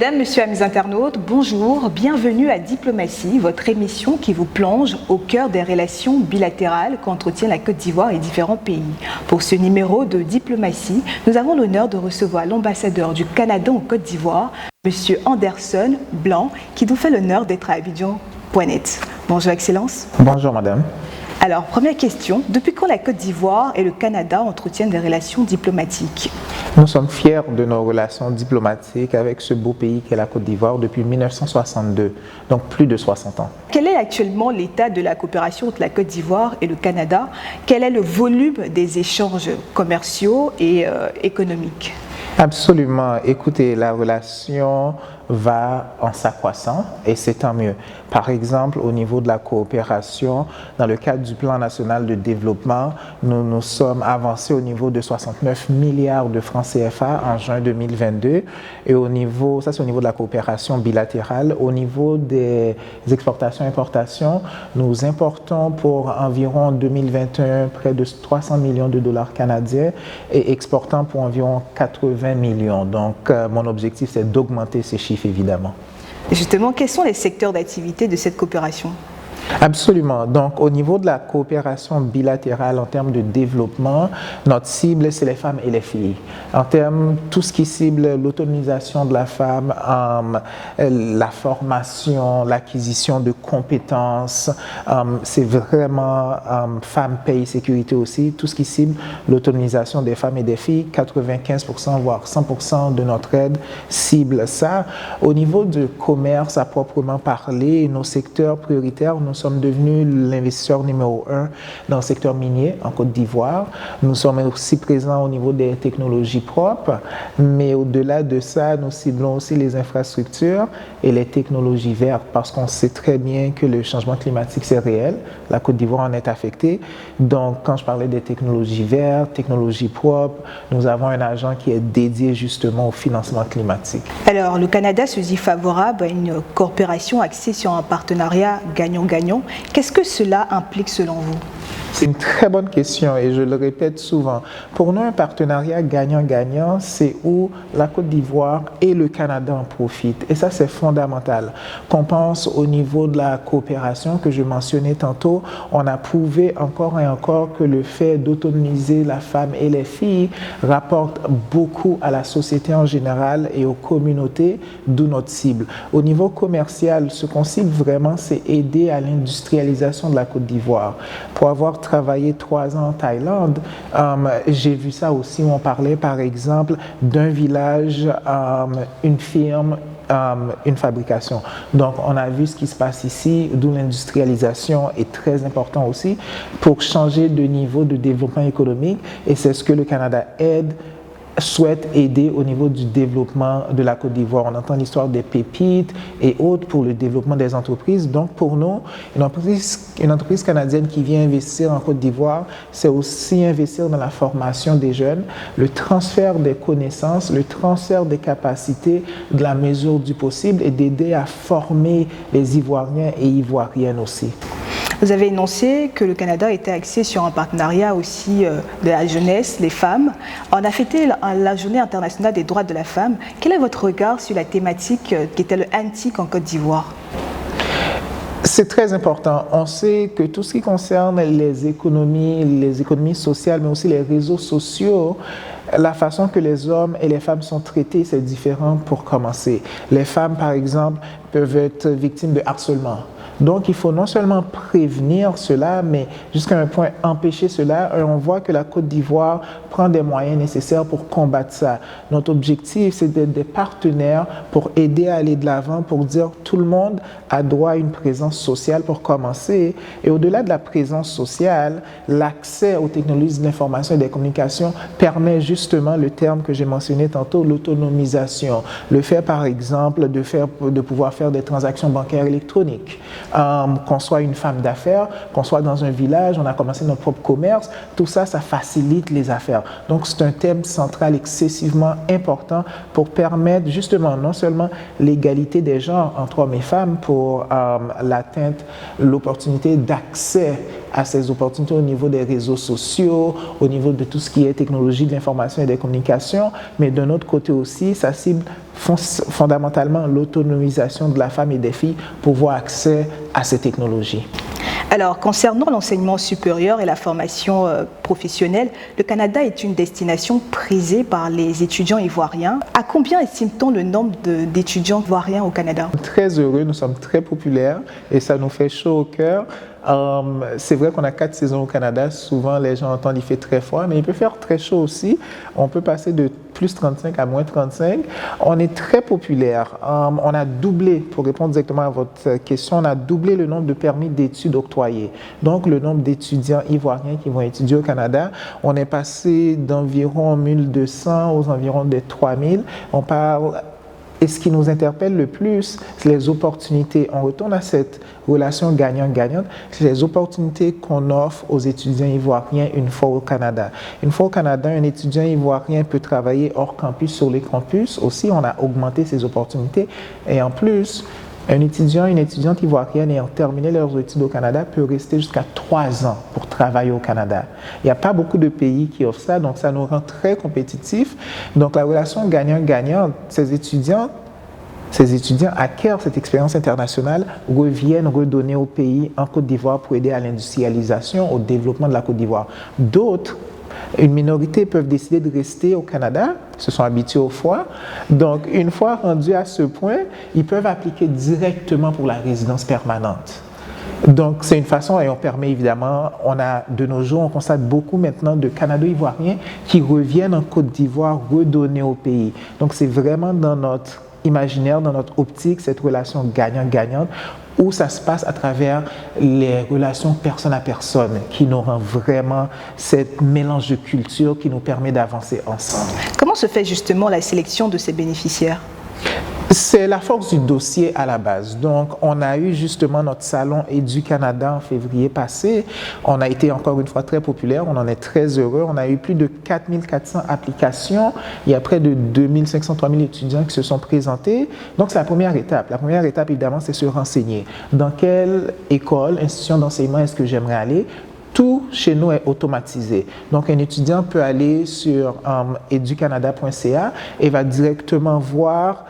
Mesdames, Messieurs, amis internautes, bonjour, bienvenue à Diplomatie, votre émission qui vous plonge au cœur des relations bilatérales qu'entretient la Côte d'Ivoire et différents pays. Pour ce numéro de Diplomatie, nous avons l'honneur de recevoir l'ambassadeur du Canada en Côte d'Ivoire, Monsieur Anderson Blanc, qui nous fait l'honneur d'être à Abidjan.net. Bonjour Excellence. Bonjour Madame. Alors, première question, depuis quand la Côte d'Ivoire et le Canada entretiennent des relations diplomatiques? Nous sommes fiers de nos relations diplomatiques avec ce beau pays qu'est la Côte d'Ivoire depuis 1962, donc plus de 60 ans. Quel est actuellement l'état de la coopération entre la Côte d'Ivoire et le Canada? Quel est le volume des échanges commerciaux et économiques? Absolument. Écoutez, la relation va en s'accroissant et c'est tant mieux. Par exemple, au niveau de la coopération, dans le cadre du plan national de développement, nous nous sommes avancés au niveau de 69 milliards de francs CFA en juin 2022 et au niveau, ça c'est au niveau de la coopération bilatérale, au niveau des exportations-importations, nous importons pour environ en 2021 près de 300 millions de dollars canadiens et exportons pour environ 80 millions. Donc, mon objectif c'est d'augmenter ces chiffres évidemment. Justement, quels sont les secteurs d'activité de cette coopération? Absolument. Donc, au niveau de la coopération bilatérale en termes de développement, notre cible, c'est les femmes et les filles. En termes, tout ce qui cible l'autonomisation de la femme, la formation, l'acquisition de compétences, c'est vraiment femmes, pays, sécurité aussi. Tout ce qui cible l'autonomisation des femmes et des filles, 95% voire 100% de notre aide cible ça. Au niveau du commerce à proprement parler, nos secteurs prioritaires, nous sommes devenus l'investisseur numéro 1 dans le secteur minier en Côte d'Ivoire. Nous sommes aussi présents au niveau des technologies propres, mais au-delà de ça, nous ciblons aussi les infrastructures et les technologies vertes parce qu'on sait très bien que le changement climatique, c'est réel. La Côte d'Ivoire en est affectée. Donc, quand je parlais des technologies vertes, technologies propres, nous avons un agent qui est dédié justement au financement climatique. Alors, le Canada se dit favorable à une coopération axée sur un partenariat gagnant-gagnant. Qu'est-ce que cela implique selon vous? C'est une très bonne question et je le répète souvent. Pour nous, un partenariat gagnant-gagnant, c'est où la Côte d'Ivoire et le Canada en profitent. Et ça, c'est fondamental. Qu'on pense au niveau de la coopération que je mentionnais tantôt, on a prouvé encore et encore que le fait d'autonomiser la femme et les filles rapporte beaucoup à la société en général et aux communautés, d'où notre cible. Au niveau commercial, ce qu'on cible vraiment, c'est aider à l'industrialisation de la Côte d'Ivoire. Pour avoir travaillé 3 ans en Thaïlande, j'ai vu ça aussi où on parlait par exemple d'un village, une firme, une fabrication. Donc, on a vu ce qui se passe ici, d'où l'industrialisation est très importante aussi pour changer de niveau de développement économique et c'est ce que le Canada souhaite aider au niveau du développement de la Côte d'Ivoire. On entend l'histoire des pépites et autres pour le développement des entreprises. Donc, pour nous, une entreprise canadienne qui vient investir en Côte d'Ivoire, c'est aussi investir dans la formation des jeunes, le transfert des connaissances, le transfert des capacités de la mesure du possible et d'aider à former les Ivoiriens et Ivoiriennes aussi. Vous avez énoncé que le Canada était axé sur un partenariat aussi de la jeunesse, les femmes. On a fêté la Journée internationale des droits de la femme. Quel est votre regard sur la thématique qui était le antique en Côte d'Ivoire? C'est très important. On sait que tout ce qui concerne les économies sociales, mais aussi les réseaux sociaux, la façon que les hommes et les femmes sont traités, c'est différent pour commencer. Les femmes, par exemple, peuvent être victimes de harcèlement. Donc, il faut non seulement prévenir cela, mais jusqu'à un point empêcher cela. Et on voit que la Côte d'Ivoire prend des moyens nécessaires pour combattre ça. Notre objectif, c'est d'être des partenaires pour aider à aller de l'avant, pour dire que tout le monde a droit à une présence sociale pour commencer. Et au-delà de la présence sociale, l'accès aux technologies de l'information et des communications permet justement le terme que j'ai mentionné tantôt, l'autonomisation. Le fait, par exemple, de pouvoir faire des transactions bancaires électroniques. Qu'on soit une femme d'affaires, qu'on soit dans un village, on a commencé notre propre commerce, tout ça, ça facilite les affaires. Donc, c'est un thème central excessivement important pour permettre justement non seulement l'égalité des genres entre hommes et femmes pour l'atteinte, l'opportunité d'accès à ces opportunités au niveau des réseaux sociaux, au niveau de tout ce qui est technologie de l'information et des communications, mais d'un autre côté aussi, ça cible fondamentalement l'autonomisation de la femme et des filles pour avoir accès à ces technologies. Alors, concernant l'enseignement supérieur et la formation professionnelle, le Canada est une destination prisée par les étudiants ivoiriens. À combien estime-t-on le nombre d'étudiants ivoiriens au Canada? Très heureux, nous sommes très populaires et ça nous fait chaud au cœur. C'est vrai qu'on a 4 saisons au Canada. Souvent, les gens entendent qu'il fait très froid, mais il peut faire très chaud aussi. On peut passer de plus 35 à moins 35. On est très populaire. On a doublé, pour répondre directement à votre question, on a doublé le nombre de permis d'études octroyés. Donc, le nombre d'étudiants ivoiriens qui vont étudier au Canada, on est passé d'environ 1200 aux environs des 3000. On parle... Et ce qui nous interpelle le plus, c'est les opportunités. On retourne à cette relation gagnant-gagnante. C'est les opportunités qu'on offre aux étudiants ivoiriens une fois au Canada. Une fois au Canada, un étudiant ivoirien peut travailler hors campus, sur les campus. Aussi, on a augmenté ces opportunités. Et en plus, un étudiant, une étudiante ivoirienne ayant terminé leurs études au Canada peut rester jusqu'à 3 ans pour travailler au Canada. Il n'y a pas beaucoup de pays qui offrent ça, donc ça nous rend très compétitifs. Donc la relation gagnant-gagnant, ces étudiants acquièrent cette expérience internationale, reviennent redonner au pays en Côte d'Ivoire pour aider à l'industrialisation, au développement de la Côte d'Ivoire. D'autres, une minorité, peuvent décider de rester au Canada, se sont habitués au froid. Donc, une fois rendus à ce point, ils peuvent appliquer directement pour la résidence permanente. Donc, c'est une façon, et on permet évidemment, de nos jours, on constate beaucoup maintenant de Canado-Ivoiriens qui reviennent en Côte d'Ivoire redonner au pays. Donc, c'est vraiment dans notre imaginaire, dans notre optique, cette relation gagnant-gagnante, où ça se passe à travers les relations personne à personne, qui nous rend vraiment cette mélange de culture qui nous permet d'avancer ensemble. Comment se fait justement la sélection de ces bénéficiaires? C'est la force du dossier à la base. Donc, on a eu justement notre salon Édu-Canada en février passé. On a été encore une fois très populaire. On en est très heureux. On a eu plus de 4400 applications. Il y a près de 2500-3000 étudiants qui se sont présentés. Donc, c'est la première étape. La première étape, évidemment, c'est se renseigner. Dans quelle école, institution d'enseignement est-ce que j'aimerais aller? Tout chez nous est automatisé. Donc, un étudiant peut aller sur educanada.ca et va directement voir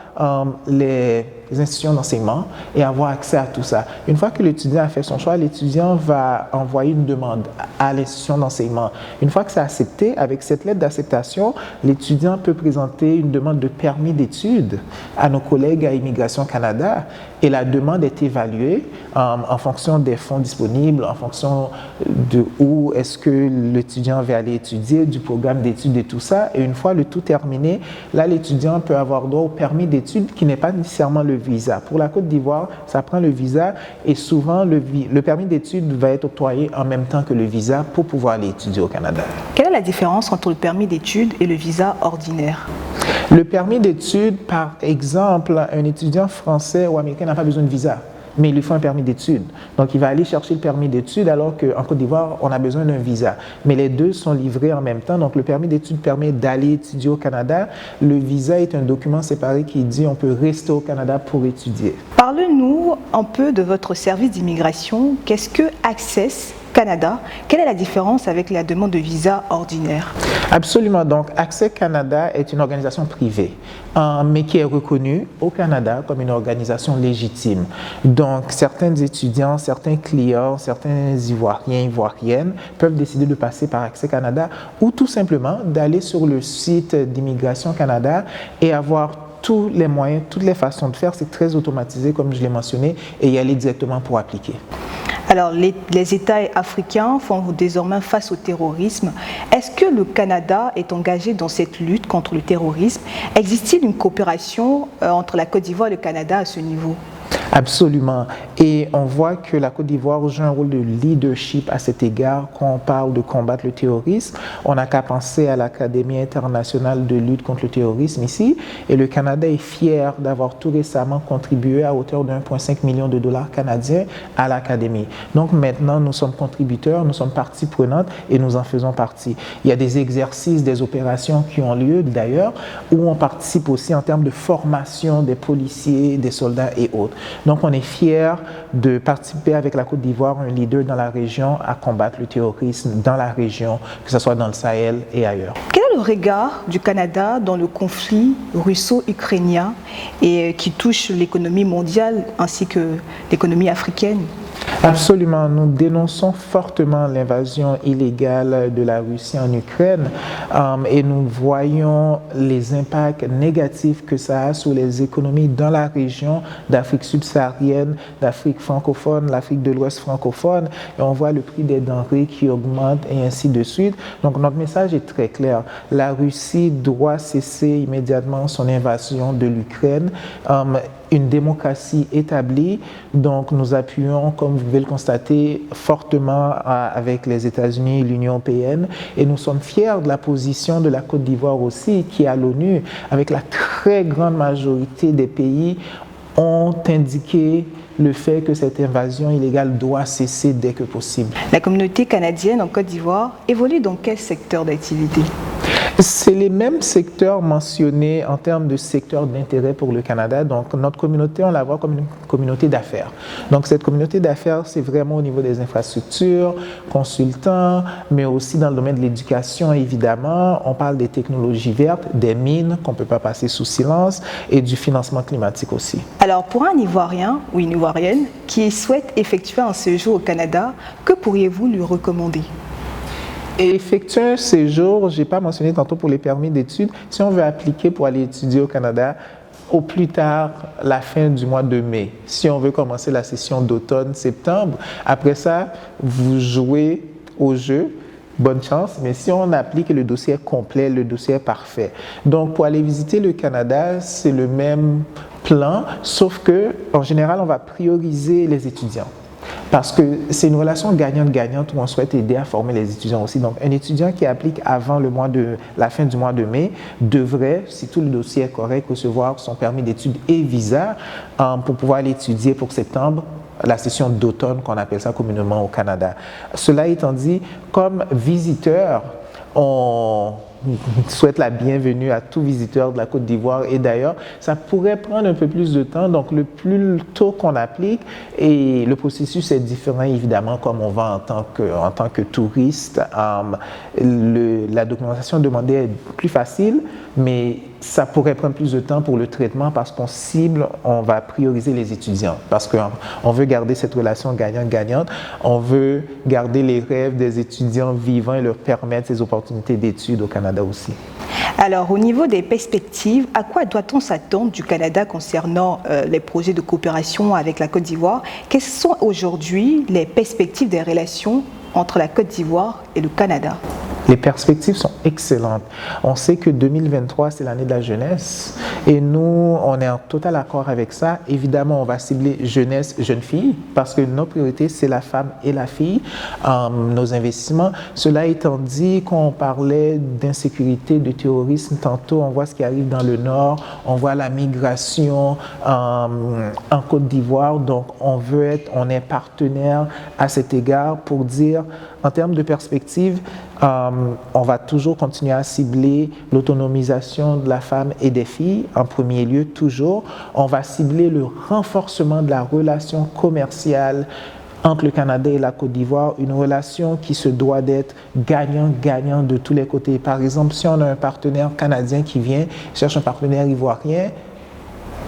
les institutions d'enseignement et avoir accès à tout ça. Une fois que l'étudiant a fait son choix, l'étudiant va envoyer une demande à l'institution d'enseignement. Une fois que c'est accepté, avec cette lettre d'acceptation, l'étudiant peut présenter une demande de permis d'études à nos collègues à Immigration Canada et la demande est évaluée en fonction des fonds disponibles, en fonction de où est-ce que l'étudiant va aller étudier, du programme d'études et tout ça. Et une fois le tout terminé, là, l'étudiant peut avoir droit au permis d'études qui n'est pas nécessairement le visa. Pour la Côte d'Ivoire, ça prend le visa et souvent le permis d'études va être octroyé en même temps que le visa pour pouvoir aller étudier au Canada. Quelle est la différence entre le permis d'études et le visa ordinaire? Le permis d'études, par exemple, un étudiant français ou américain n'a pas besoin de visa, mais il lui faut un permis d'études. Donc, il va aller chercher le permis d'études alors qu'en Côte d'Ivoire, on a besoin d'un visa. Mais les deux sont livrés en même temps. Donc, le permis d'études permet d'aller étudier au Canada. Le visa est un document séparé qui dit on peut rester au Canada pour étudier. Parlez-nous un peu de votre service d'immigration. Qu'est-ce que Access Canada? Quelle est la différence avec la demande de visa ordinaire? Absolument. Donc, Access Canada est une organisation privée, mais qui est reconnue au Canada comme une organisation légitime. Donc, certains étudiants, certains clients, certains Ivoiriens, Ivoiriennes peuvent décider de passer par Access Canada ou tout simplement d'aller sur le site d'Immigration Canada et avoir tous les moyens, toutes les façons de faire. C'est très automatisé, comme je l'ai mentionné, et y aller directement pour appliquer. Alors, les États africains font désormais face au terrorisme. Est-ce que le Canada est engagé dans cette lutte contre le terrorisme? Existe-t-il une coopération entre la Côte d'Ivoire et le Canada à ce niveau? Absolument. Et on voit que la Côte d'Ivoire joue un rôle de leadership à cet égard quand on parle de combattre le terrorisme. On n'a qu'à penser à l'Académie internationale de lutte contre le terrorisme ici. Et le Canada est fier d'avoir tout récemment contribué à hauteur de 1,5 million de dollars canadiens à l'Académie. Donc maintenant, nous sommes contributeurs, nous sommes partie prenante et nous en faisons partie. Il y a des exercices, des opérations qui ont lieu d'ailleurs, où on participe aussi en termes de formation des policiers, des soldats et autres. Donc, on est fiers de participer avec la Côte d'Ivoire, un leader dans la région, à combattre le terrorisme dans la région, que ce soit dans le Sahel et ailleurs. Quelle le regard du Canada dans le conflit russo-ukrainien et qui touche l'économie mondiale ainsi que l'économie africaine? Absolument, nous dénonçons fortement l'invasion illégale de la Russie en Ukraine et nous voyons les impacts négatifs que ça a sur les économies dans la région d'Afrique subsaharienne, d'Afrique francophone, l'Afrique de l'Ouest francophone, et on voit le prix des denrées qui augmente et ainsi de suite. Donc notre message est très clair. La Russie doit cesser immédiatement son invasion de l'Ukraine. Une démocratie établie, donc nous appuyons, comme vous pouvez le constater, fortement avec les États-Unis et l'Union européenne, et nous sommes fiers de la position de la Côte d'Ivoire aussi, qui à l'ONU, avec la très grande majorité des pays, ont indiqué le fait que cette invasion illégale doit cesser dès que possible. La communauté canadienne en Côte d'Ivoire évolue dans quel secteur d'activité? C'est les mêmes secteurs mentionnés en termes de secteurs d'intérêt pour le Canada. Donc, notre communauté, on la voit comme une communauté d'affaires. Donc, cette communauté d'affaires, c'est vraiment au niveau des infrastructures, consultants, mais aussi dans le domaine de l'éducation, évidemment. On parle des technologies vertes, des mines qu'on ne peut pas passer sous silence et du financement climatique aussi. Alors, pour un Ivoirien ou une Ivoirienne qui souhaite effectuer un séjour au Canada, que pourriez-vous lui recommander? Et effectuer un séjour, je n'ai pas mentionné tantôt pour les permis d'études, si on veut appliquer pour aller étudier au Canada, au plus tard la fin du mois de mai. Si on veut commencer la session d'automne, septembre, après ça, vous jouez au jeu. Bonne chance, mais si on applique le dossier est complet, le dossier est parfait. Donc, pour aller visiter le Canada, c'est le même plan, sauf que, en général, on va prioriser les étudiants. Parce que c'est une relation gagnante-gagnante où on souhaite aider à former les étudiants aussi. Donc, un étudiant qui applique avant la fin du mois de mai devrait, si tout le dossier est correct, recevoir son permis d'études et visa pour pouvoir aller étudier pour septembre, la session d'automne qu'on appelle ça communément au Canada. Cela étant dit, comme visiteur, on souhaite la bienvenue à tout visiteur de la Côte d'Ivoire et d'ailleurs, ça pourrait prendre un peu plus de temps, donc le plus tôt qu'on applique et le processus est différent évidemment comme on va en tant que touriste. La documentation demandée est plus facile, mais ça pourrait prendre plus de temps pour le traitement parce qu'on cible, on va prioriser les étudiants parce qu'on veut garder cette relation gagnante-gagnante, on veut garder les rêves des étudiants vivants et leur permettre ces opportunités d'études au Canada aussi. Alors, au niveau des perspectives, à quoi doit-on s'attendre du Canada concernant les projets de coopération avec la Côte d'Ivoire? Quelles sont aujourd'hui les perspectives des relations entre la Côte d'Ivoire et le Canada? Les perspectives sont excellentes. On sait que 2023, c'est l'année de la jeunesse et nous, on est en total accord avec ça. Évidemment, on va cibler jeunesse, jeunes filles parce que nos priorités, c'est la femme et la fille, nos investissements. Cela étant dit, quand on parlait d'insécurité, de terrorisme, tantôt, on voit ce qui arrive dans le Nord, on voit la migration en Côte d'Ivoire. Donc, on est partenaire à cet égard pour dire, en termes de perspective, on va toujours continuer à cibler l'autonomisation de la femme et des filles, en premier lieu, toujours. On va cibler le renforcement de la relation commerciale entre le Canada et la Côte d'Ivoire, une relation qui se doit d'être gagnant-gagnant de tous les côtés. Par exemple, si on a un partenaire canadien qui vient, cherche un partenaire ivoirien,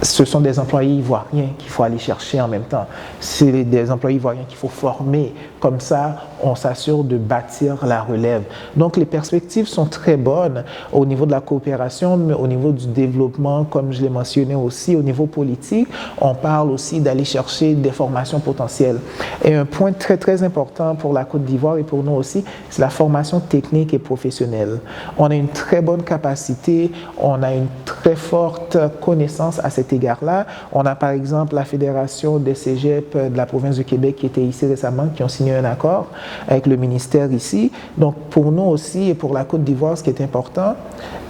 ce sont des employés ivoiriens qu'il faut aller chercher en même temps. C'est des employés ivoiriens qu'il faut former. Comme ça, on s'assure de bâtir la relève. Donc, les perspectives sont très bonnes au niveau de la coopération, mais au niveau du développement, comme je l'ai mentionné aussi, au niveau politique, on parle aussi d'aller chercher des formations potentielles. Et un point très, très important pour la Côte d'Ivoire et pour nous aussi, c'est la formation technique et professionnelle. On a une très bonne capacité, on a une très forte connaissance à cet égard-là. On a par exemple la Fédération des cégeps de la province du Québec qui était ici récemment, qui ont signé un accord avec le ministère ici. Donc pour nous aussi et pour la Côte d'Ivoire, ce qui est important,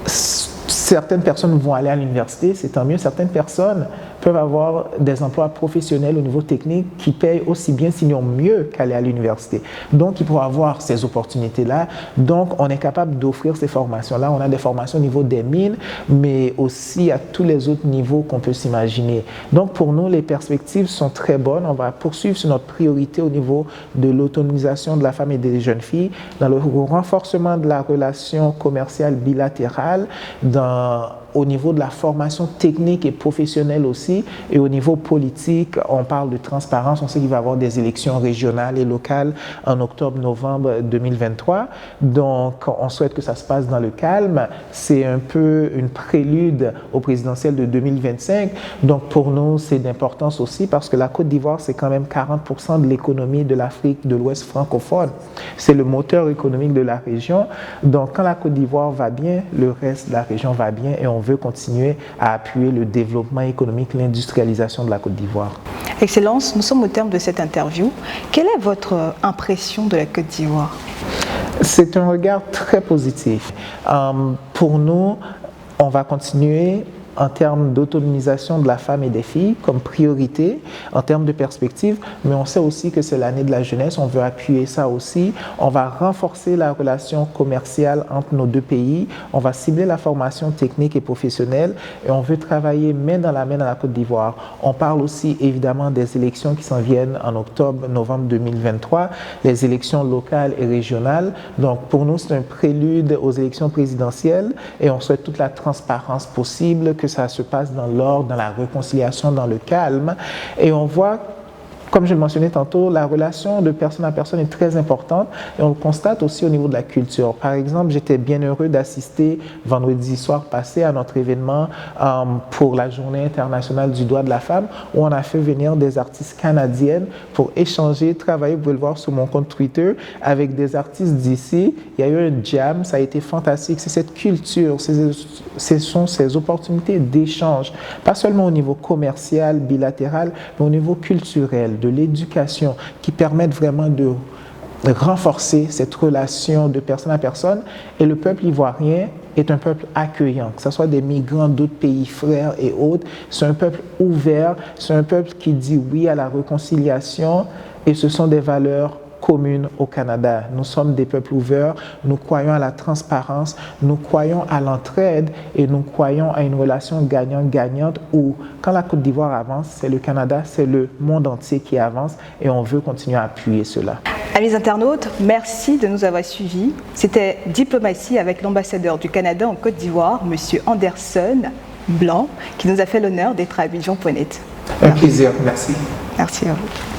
certaines personnes vont aller à l'université, c'est tant mieux. Certaines personnes peuvent avoir des emplois professionnels au niveau technique qui payent aussi bien, sinon mieux qu'aller à l'université. Donc, ils pourront avoir ces opportunités-là. Donc, on est capable d'offrir ces formations-là. On a des formations au niveau des mines, mais aussi à tous les autres niveaux qu'on peut s'imaginer. Donc, pour nous, les perspectives sont très bonnes. On va poursuivre sur notre priorité au niveau de l'autonomisation de la femme et des jeunes filles, dans le renforcement de la relation commerciale bilatérale, au niveau de la formation technique et professionnelle aussi, et au niveau politique, on parle de transparence. On sait qu'il va y avoir des élections régionales et locales en octobre-novembre 2023. Donc, on souhaite que ça se passe dans le calme. C'est un peu une prélude au présidentiel de 2025. Donc, pour nous, c'est d'importance aussi parce que la Côte d'Ivoire, c'est quand même 40% de l'économie de l'Afrique de l'Ouest francophone. C'est le moteur économique de la région. Donc, quand la Côte d'Ivoire va bien, le reste de la région va bien et on veut continuer à appuyer le développement économique, l'industrialisation de la Côte d'Ivoire. Excellence, nous sommes au terme de cette interview. Quelle est votre impression de la Côte d'Ivoire? C'est un regard très positif. Pour nous, on va continuer en termes d'autonomisation de la femme et des filles comme priorité, en termes de perspective, mais on sait aussi que c'est l'année de la jeunesse, on veut appuyer ça aussi. On va renforcer la relation commerciale entre nos deux pays, on va cibler la formation technique et professionnelle et on veut travailler main dans la Côte d'Ivoire. On parle aussi évidemment des élections qui s'en viennent en octobre-novembre 2023, les élections locales et régionales. Donc pour nous, c'est un prélude aux élections présidentielles et on souhaite toute la transparence possible, que ça se passe dans l'ordre, dans la réconciliation, dans le calme. Et on voit, comme je le mentionnais tantôt, la relation de personne à personne est très importante et on le constate aussi au niveau de la culture. Par exemple, j'étais bien heureux d'assister vendredi soir passé à notre événement pour la Journée internationale du droit de la femme où on a fait venir des artistes canadiennes pour échanger, travailler, vous pouvez le voir sur mon compte Twitter, avec des artistes d'ici. Il y a eu un jam, ça a été fantastique. C'est cette culture, ce sont ces opportunités d'échange, pas seulement au niveau commercial, bilatéral, mais au niveau culturel, de l'éducation, qui permettent vraiment de renforcer cette relation de personne à personne. Et le peuple ivoirien est un peuple accueillant, que ce soit des migrants d'autres pays frères et autres. C'est un peuple ouvert, c'est un peuple qui dit oui à la réconciliation et ce sont des valeurs communes au Canada. Nous sommes des peuples ouverts, nous croyons à la transparence, nous croyons à l'entraide et nous croyons à une relation gagnant-gagnante où, quand la Côte d'Ivoire avance, c'est le Canada, c'est le monde entier qui avance et on veut continuer à appuyer cela. Amis internautes, merci de nous avoir suivis. C'était Diplomatie avec l'ambassadeur du Canada en Côte d'Ivoire, M. Anderson Blanc, qui nous a fait l'honneur d'être à Abidjan.net. Un plaisir, merci. Merci à vous.